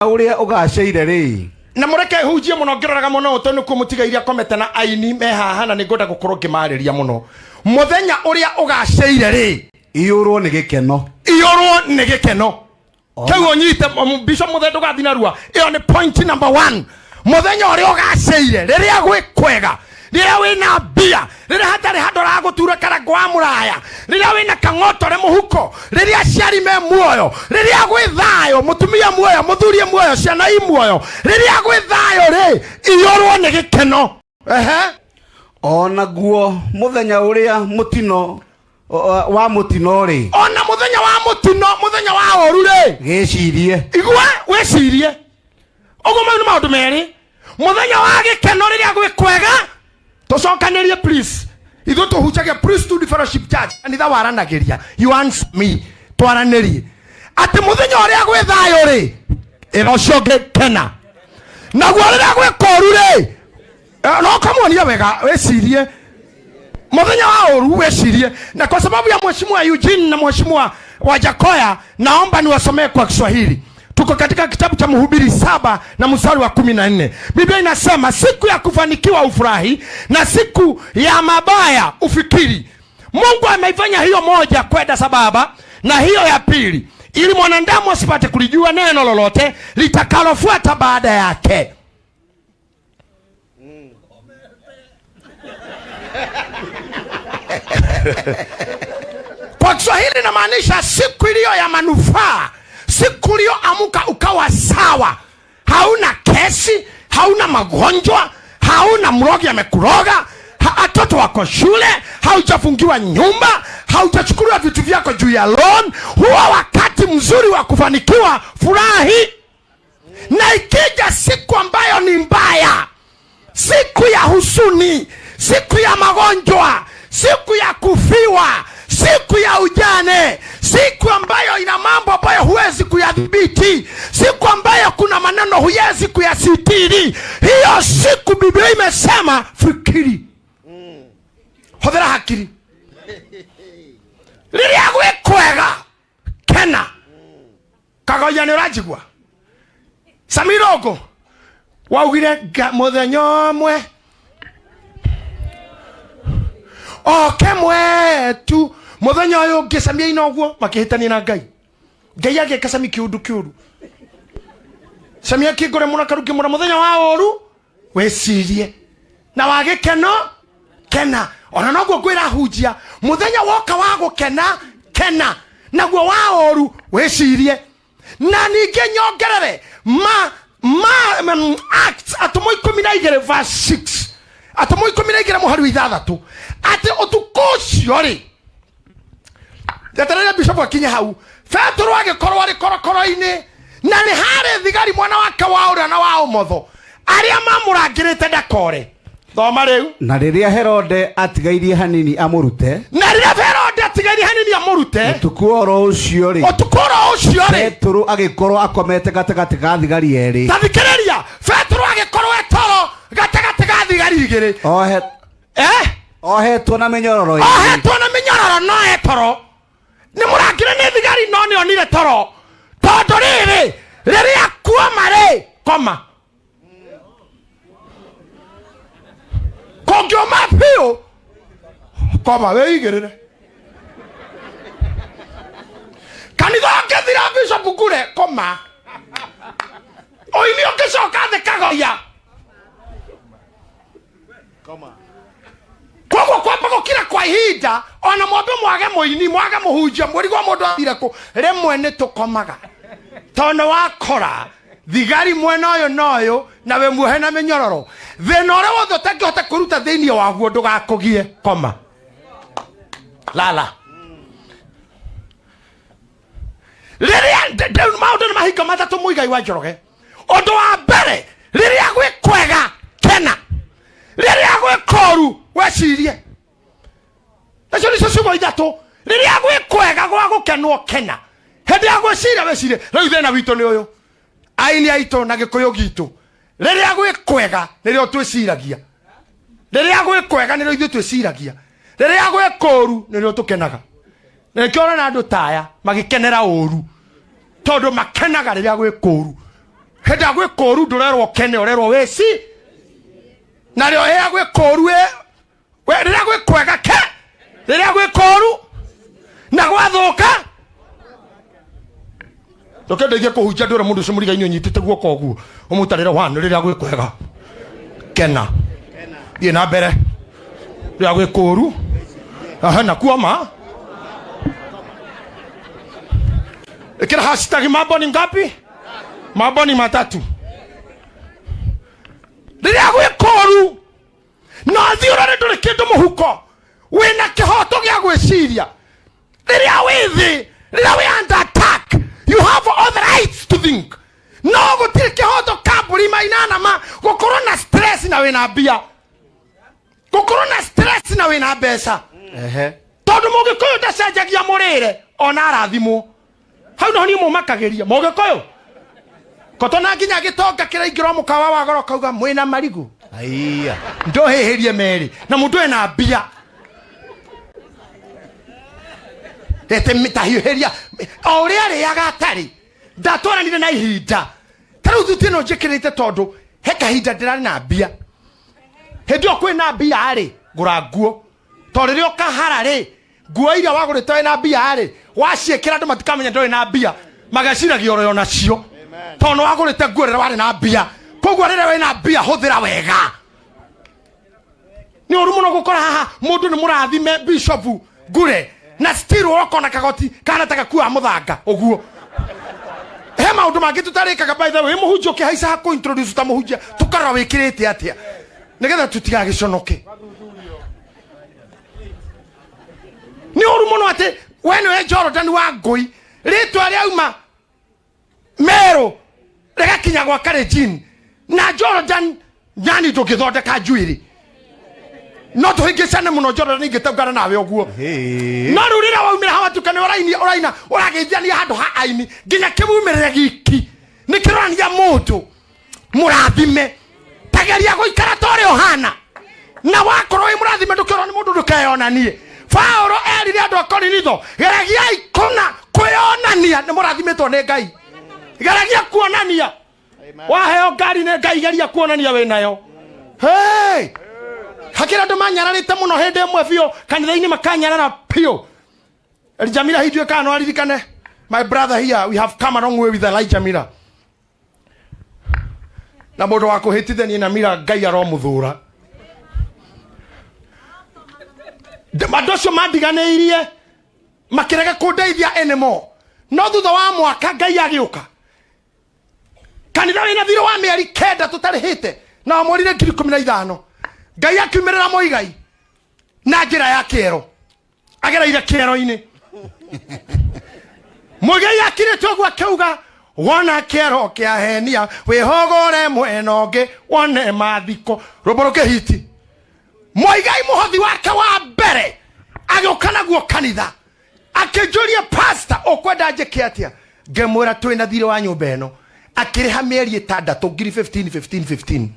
Uria ugaceire ri na mureke hujie muno ngiraraga muno to nuko mutiga iria komete na aini me haha na ningoda gukorwo ngimariria muno muthenya uria ugaceire ri iyurwo ni gikeno keu nyite bishop muthendo gathinarua iyo ni point number 1 muthenya uria ugaceire riria gwikwega riria wina bia riria hatari handora gutura kara kwa muraya riria wina kang'otore muhuko riria ciari me muoyo riria gwi thayo mutumia muoyo muthurie muoyo ciana imuoyo riria gwi thayo ri iyorwo ni gikeno ona guo muthenya uria mutino wa mutino ri ona muthenya wa mutino muthenya wa oru ri gicirie igwa wecirie ogo maunu maundu meri muthenya wa gikeno riria gwi kwega tucokanĩrie please ithu tuhuchagia priesthood fellowship church anitha waranagiria you answer me twaranĩrie ati muthenya uria gwi thayo ri irocio gikena naguo riria gwi koru ri no kamuonia wega wecirie muthenya wa oru wecirie na kwa sababu ya mheshimiwa Eugene na mheshimiwa Wajakoya naomba niwasomee kwa Kiswahili. Tuko katika kitabu cha Mhubiri 7 na mstari wa 14. Biblia inasema siku ya kufanikiwa ufurahi na siku ya mabaya ufikiri. Mungu ameifanya hiyo moja kwenda sababa na hiyo ya pili ili mwanadamu asipate kulijua neno lolote litakalofuata baada yake. Kwa Kiswahili inamaanisha siku iliyo ya manufaa, siku iliyo amuka ukawa sawa, hauna kesi, hauna magonjwa, hauna mrogi amekuroga, watoto wako shule, haujafungiwa nyumba, haujachukuliwa vitu vyako juu ya loan. Huwa wakati mzuri wa kufanikiwa furahi. Na ikija siku ambayo ni mbaya, siku ya husuni, siku ya magonjwa, siku ya kufiwa, siku ya ujane, siku ambayo ina mambo ambayo huwezi kuyadhibiti, siku ambayo kuna maneno huwezi kuyasitiri, hiyo siku Biblia imesema fikiri. Hodhera hakiri. Riria gwi kwega kena. Kagoya ni urajigwa. Samirogo waugire muthenya omwe kemwe tu muthenya uyu ngisamia inoguo makihitania na Ngai. Ngai agikasami kiundu samia kigore muna karuki muna muthenya wa oru wecirie na wagikeno kena. Ona noguo gwira hujia muthenya woka wa gukena kena naguo wa oru wecirie. Na ninge nyongerere Acts atomo 12 verse 6 atomo 12 muhari ithathatu ati utukucio ri Datarega bishop akinya hau Petro agikorwo ari korokoro-ini na ni hari thigari mwana wake wa ura na wa umotho aria mamurangirite ndakore thoma riu. Na riria Herode atigairie hanini amurute utukuro ucio ri Petro agikorwo akomete gatagati ga thigari eri. Tathikiriria Petro agikorwo etoro gatagati ga thigari igiri ohetwo na minyororo no etoro ni murangire ni thigari no ni onire toro tondu riri riria kuoma ri koma kongioma pio koma weigirire kanitha ngethira bishop kure koma oini okicoka thi kagoya koma kogo kwamba gukira kwa ihinda ona mwambe mwage muini mwage muhunjia murigo mundu athire ku rimwe ni tukomaga tondu wakora thigari mwena uyu noyo na we muhe na minyororo thina uria wothe utangihota kuruta thiini waguo ndugakugie koma lala riria maundu ni mahinga matatu muigai wa Njoroge. Undu wa mbere riria gwi kwega kena, riria gwi koru wecirie. Nacio nicio ciugo ithatu. Riria gwi kwega gwa gukenwo kena, hindi ya gwiciria wecirie. Riu thina witu ni uyu aini aitu na gikuyu gitu riria gwi kwega nirio twiciragia, riria gwi kwega nirio ithu twiciragia, riria gwi koru nirio tukenaga. Nikiona na andu taya magikenera oru tondu makenaga riria gwi koru henda gwe koru ndurerwo kene orerwo weci na ryo hea gwe koru we rira gwe kwega ke rira gwe koru na gwathuka ndukendeigie kuhunjia ndwira mundu ucio muriga inyo nyitite guoko guo umutarira wan rira gwe kwega kena thie na mbere rira gwe koru aha na kuoma ikira hashtag mambo ni ngapi? Mambo ni matatu. Rĩrĩa gwĩ koru na thĩ ũrarĩ kĩndũ mũhuko wĩna kĩhoto gĩa gwĩciria rĩrĩa wĩ thĩ rĩrĩa wĩ under attack you have all the rights to think no gũtirĩ kĩhoto kambũri mainanama gũkorwo na stress na wĩna mbia gũkorwo na stress na wĩna mbeca tondũ mũgĩkũyũ ndacenjagia mũrĩre ona arathimwo hau no niĩ mũmakagĩria mũgĩkũyũ kotona nginya gitonga kiraingirwo mukawa wa goro kauga mwina marigu aiya ndoheherie meri na mundu ena mbia ete mitahiheria oria riaga atari ndatwaranire na ihinda taru thutino njikirite tondu he kahinda ndirari na mbia hendio kwina mbia ari ngura nguo toririo kahara ri nguo iria wagurite na mbia ari waciekira andu matikamenya ndoi na mbia magaciragia oro nacio tono wagurite nguo rira wari na mbia koguo rira wina mbia huthira wega ni uru muno gukora haha mundu ni murathime bishop ngure na still wokona kagoti kana taka kuwa muthanga uguo he maundu mangi tutarikaga by the way muhunjio ke haisa ko introduce ta muhunjia tukara wikirite atia nigetha tutigagiconoke ni uru muno ati wene Jordan wa ngui ritwa ria uma Mero rega kinya gwa Karejin na Jordan nyani tugithondeka njuiri no tuhingicane muno Jordan ingitagana nawe oguo no rurira waumira hawa tukane oraina urageithania handu ha aini nginya kibumirire giki nikirania mundu murathime tageria guikara tore ohana na wakorwo wi murathime ndukirwo ni mundu ndukeyonanie Paulo erire andu akorinitho geragia ikona kwiyonania ni murathimetwo ni Ngai geragia kuonania waheo ngari ne Ngai geria kuonania we nayo hey hakira ndo manyararite muno hende mwe bio kanitha-ini makanyarara pio Elijamira hidwe kana aririkane my brother here we have come a long way with Elijah Mira na mundu wa kuhitithania na Mira Ngai aromuthura madocio mandiganeirie makirega kundeithia anymore no thutha wa mwaka Ngai agiuka kanitha wina thiro wa mieri kenda tutarihite na mweri 15 Ngai akiumirira moigai na njira ya kero agereire kero-ini moigai akirĩtwo gwa keuga wona kero kiahenia wihogore mwenoge wone mathiko roboroke hiti moigai muhothi wake wa mbere agĩũkana guo kanitha akĩnjũria pastor ũkwenda njĩke atĩa ngemwĩra twĩna thirĩ wa nyũmba ĩno akĩrĩha mĩeri 6 ngiri 15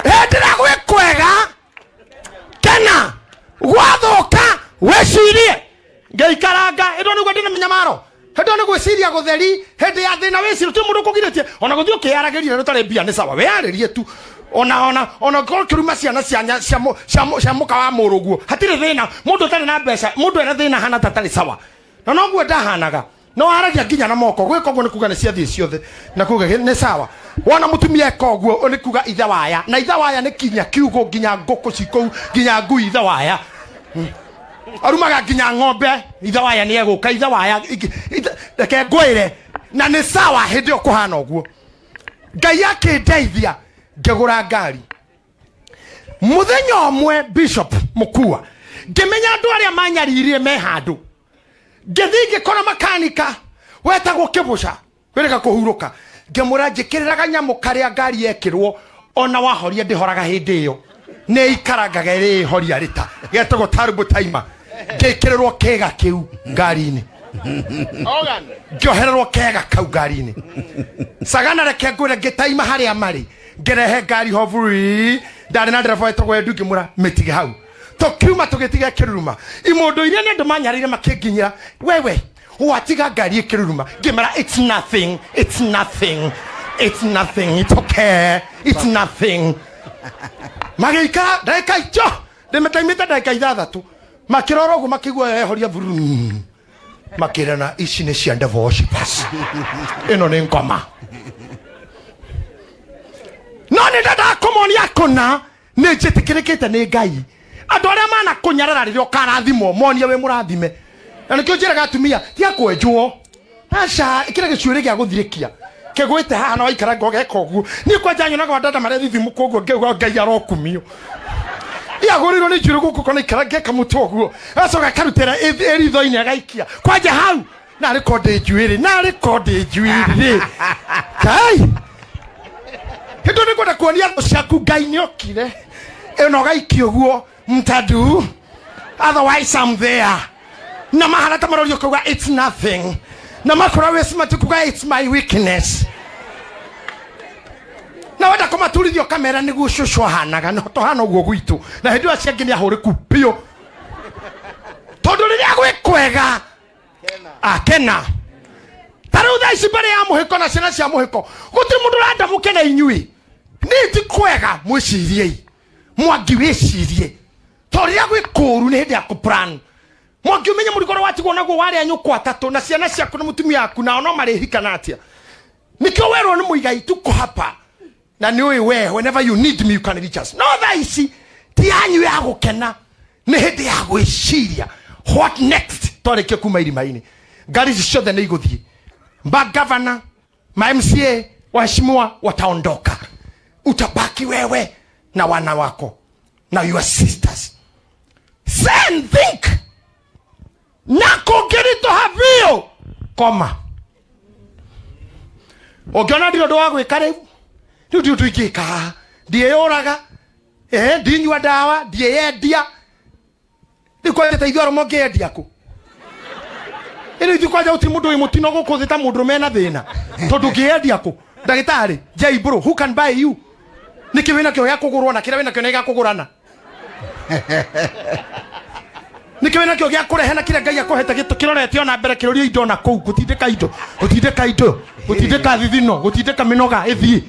hĩndĩra gwĩ kwega kena gwathuka wĩcirie ngĩikaranga ĩndo nĩguo ndĩna mĩnyamaro hĩndĩ nĩ gwĩciria gũtheri hĩndĩ ya thĩna wĩcirie ti mũndũ ũkũgirĩtie ona gũthiĩ ũkĩaragĩria rĩtarĩ mbia nĩ sawa wĩarĩrie tu ona korwo kĩruma ciana cia mũka wa mũrũguo hatirĩ thĩna mũndũ ũtarĩ na mbeca mũndũ ena thĩna hana tatarĩ sawa na noguo ndahanaga no aragia nginya na moko gwĩka ũguo nĩ kuga nĩ ciathiĩ ciothe na kuga nĩ sawa wona mũtumia eka ũguo nĩ kuga ithe waya na ithe waya nĩ kinya kiugo nginya ngũkũ cikũu nginya ngui ithe waya arumaga nginya ng'ombe ithe waya nĩ egũka ithe waya reke ngwĩre na nĩ sawa hĩndĩ ĩyo kũhana ũguo Ngai akĩndeithia ngĩgũra ngari mũthenya ũmwe Bishop Mukua ngĩmenya andũ arĩa manyaririe me handũ ngĩthiĩ ngĩkora makanika wetagwo Kĩbũca wĩrĩga kũhurũka ngĩmũra njĩkĩrĩraga nyamũ karĩa ngari yekĩrwo ona wahoria ndĩhoraga hĩndĩ ĩyo nĩ ikarangaga ĩrĩhoria rĩta getagwo turbo timer ngĩkĩrĩrwo kega kĩu ngari-inĩ ngĩohererwo kega kau ngari-inĩ sagana reke ngwĩre ngĩtaima harĩa marĩ ngĩrehe ngari hovuri ndarĩ na ndereba wetagwo Edu ngĩmũra mĩtige hau tũkiuma tũgĩtiga kĩruruma imũndũ iria nĩ andũ manyarĩire makĩnginyĩra wewe watiga ngari ikiruruma ngimara it's nothing, it's nothing, it's nothing, it's okay, it's nothing. Magika daika icho ndemetaimita daika ithathatu makiroro gu makigwa ehoria vuru makirana ici nĩ cia devil worshippers ĩno nĩ ngoma no nĩ ndenda kũmonia kũna nĩ njĩtĩkĩrĩkĩte nĩ Ngai andũ arĩa mana kũnyarara rĩrĩa ũkarathimwo monie wĩ mũrathime na nĩkĩo njĩraga atumia tia kwenjwo aca kĩrĩa gĩcuĩrĩ gĩa gũthirĩkia kĩgwĩte haha na waikara ngogeka ũguo niĩ kwanja nyonaga andũ marĩa thithimu kũguo ngĩuga Ngai arokumio yagũrirwo nĩ njuĩrĩ gũkũ kona ikara ngeka mũtwe ũguo acoka akarutĩra eritho-inĩ agaikia kwanja hau narĩ ko ndĩ njuĩrĩ Kai hĩndĩ nĩ kwenda kuonia thũ ciaku Ngai nĩ okire ĩno gaiki ũguo mtadu otherwise I'm there na mahana ta marorio kuga it's nothing na makora we smart kuga it's my weakness na wenda kumaturithio kamera niguo shushu hanaga no to hana uguo gwitu na hindi acia ngini ahuriku pio tondu riria gwikwega akena taru tha ici mbere ya Muhiko na ciana cia Muhiko gutiri mundu randa mukena inyui ni ti kwega mwicirie mwangi wicirie to riria gwikuru ni hindi ya kuplan mwangi umenye murigoro watigwo naguo wari anyuko atatu na ciana ciaku na mutumia yaku na no marihikana atia nikio werwo ni muigai tuko hapa na niwe we whenever you need me you can reach us no thaisi ti anyu ya gukena ni hindi ya gwiciria what next toreke kuma irima-ini ngari ciothe ni iguthie governor ma MCA waheshimiwa wataondoka utabaki wewe na wana wako na your sisters send think nako gerito havio koma ogiona ndio ndo wagwika riu ndio tuigika ndieyoraga ndinywa dawa ndieyendia ndikwete teithio ro mongeyendia ku ino ithikwanja uti mundu wi mutino guku thita mundu mena thina tondu ngiyendia ku ndagitari jai bro who can buy you niki wina kyo ya kugurwa na kira wina kyo nega kugurana niki wina kyo ya kurehe na kira Ngai akohete gitu kirorete ona mbere kirorio indo na kuu gutindika gutindika thithino gutindika minoga ethie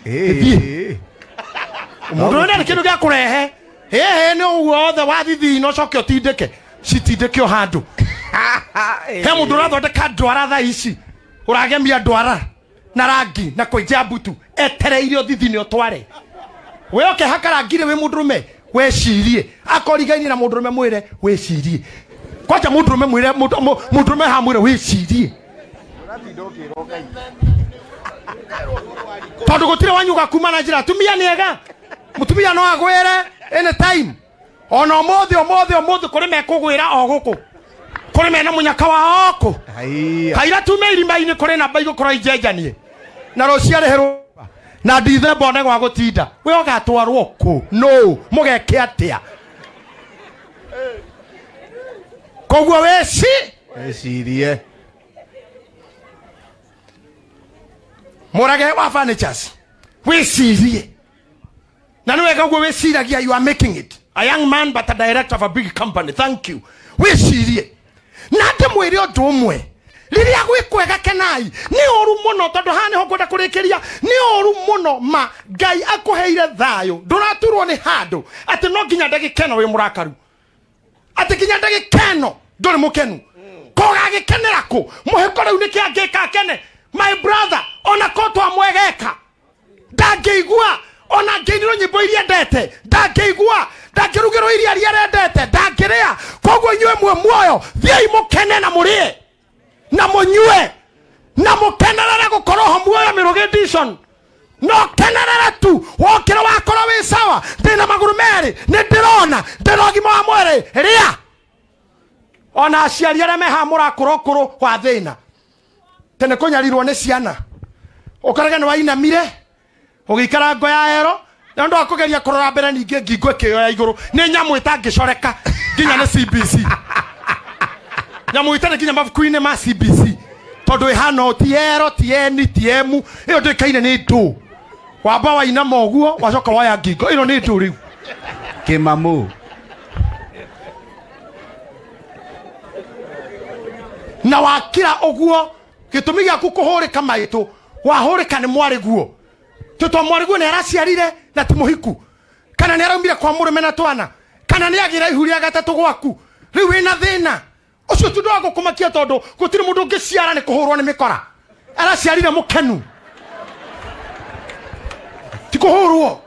mundu wina kindu gya kurehe no wothe wa thithino coke utindike citindike o handu he mundu rathondeka ndwara tha ici uragemia ndwara na rangi na kwenja mbutu etereirio thithino tware we oke hakarangire we mundurume wecirie akorigaini na mundurume mwire wecirie kwacha mundurume mwire mundurume ha mwire wecirie tondu gutire wanyuga kuma na njira tumia niega mutumia no agwire anytime ona omothe kuri mekugwira o guku kuri mena munyaka wa oko kaira tume irima-ini kuri namba igukora ijenjanie na rociare hero na December ne gwa gutinda we ogatwarwo ku no mugeke atia kogwo wecirie murage wa furnitures wecirie na niwe kogwo weciragia you are making it a young man but a director of a big company thank you wecirie na ndimwire undu umwe riria gwikwega kenai ni oru muno tondu hani hokwenda kurikiria ni oru muno ma Ngai akuheire thayo nduraturwo ni handu ati no nginya ndagikeno wi murakaru ati nginya ndagikeno nduri mukenu koga gikenera ku Muhiko riu niki angika kene my brother ona kotwa mwegeka ndangĩigua ona ngĩinĩrwo nyĩmbo iria ndete ndangĩigua ndangĩrugĩrwo iria rĩendete ndangĩrĩa koguo inyuĩ mwe muoyo thiĩi mũkene na mũrĩe na munyue na mukenerere gukorwo ho muoyo mirugi edition no kenerere tu wokira wakora wi sawa ndina maguru meri ni ndirona ndirogima wa mwere ria ona aciari aria meha murakuru wa thina tene kunyarirwo ni ciana ukarega ni wainamire ugikara ngo ya ero na ndo akugeria kurora mbere ninge ngingo kiyo ya iguru ni nyamu itangicoreka nginya ni CBC nyamu itane nginya mabuku-ini ma CBC tondu ihano tiero tieni tiemu iyo ndikaine ni ndu wamba waina moguo wacoka waya ngingo ino ni ndu riu kimamu na wakira oguo gitumi giaku kuhurika maitu wahurika ni mwari guo toto mwari guo ni araciarire na ti Muhiku kana ni araumire kwa murume na twana kana ni agira ihuria gatatu gwaku riu wina thina ucio tu ndogo kumakia tondu gutiri mundu ngiciara ni kuhurwo ni mikora araciarire mukenu ti kuhurwo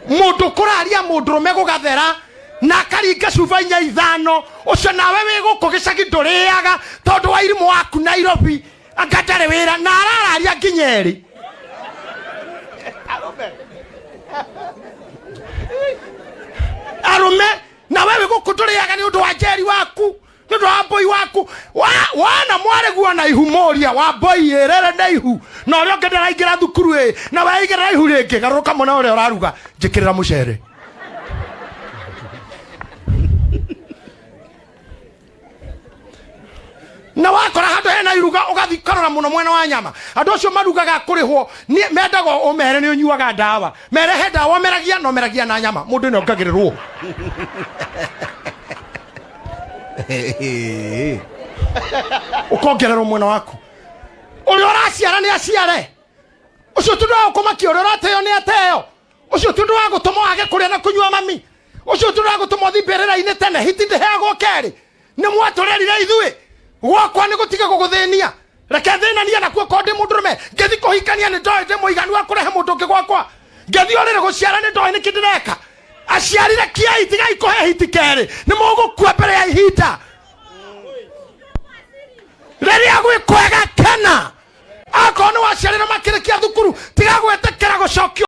mundu kuraria mundurume gugathera na karinga cuba 5 ucio nawe wi guku gicagi nduriaga tondu wa irimu waku Nairobi angatare wira na arararia Nyeri arume na wewe guku nduriaga ni undu wa Njeri waku ni undu wa boy waku wana mware guo na ihumoria wa boy erere na ihu na uria ngedera ingira thukuru na we ingira ihu ringi garuka mona uria uraruga njikirira mucere na wakora handu hena iruga ugathikarora muno mwena wa nyama andu acio marugaga kurihwo ni mendago umere ni unyuaga ndawa merehe ndawa meragia no meragia na nyama mundu ni ongagirirwo ukongererwo mwena waku uria uraciara ni aciare ucio tundu wa kumakia uria urateo ni ateo ucio tundu wa gutuma wage kuria na kunyua mami ucio tundu wa gutuma thimberera-ini tene hiti ndiheagwo keri ni mwaturerire ithui gwakwa ni gutiga guguthenia reke thinania nakuo kondi mundurume ngethi kuhikania ni ndoe ndi muiganu wa kurehe mundu ngi gwakwa ngethi orire guciara ni ndoe ni kindireka aciarire kia itiga ikuhe hiti keri ni mugukua mbere ya ihinda riria gwikwega kena akorwo ni waciarire makirikia thukuru tiga gwetekera gucokio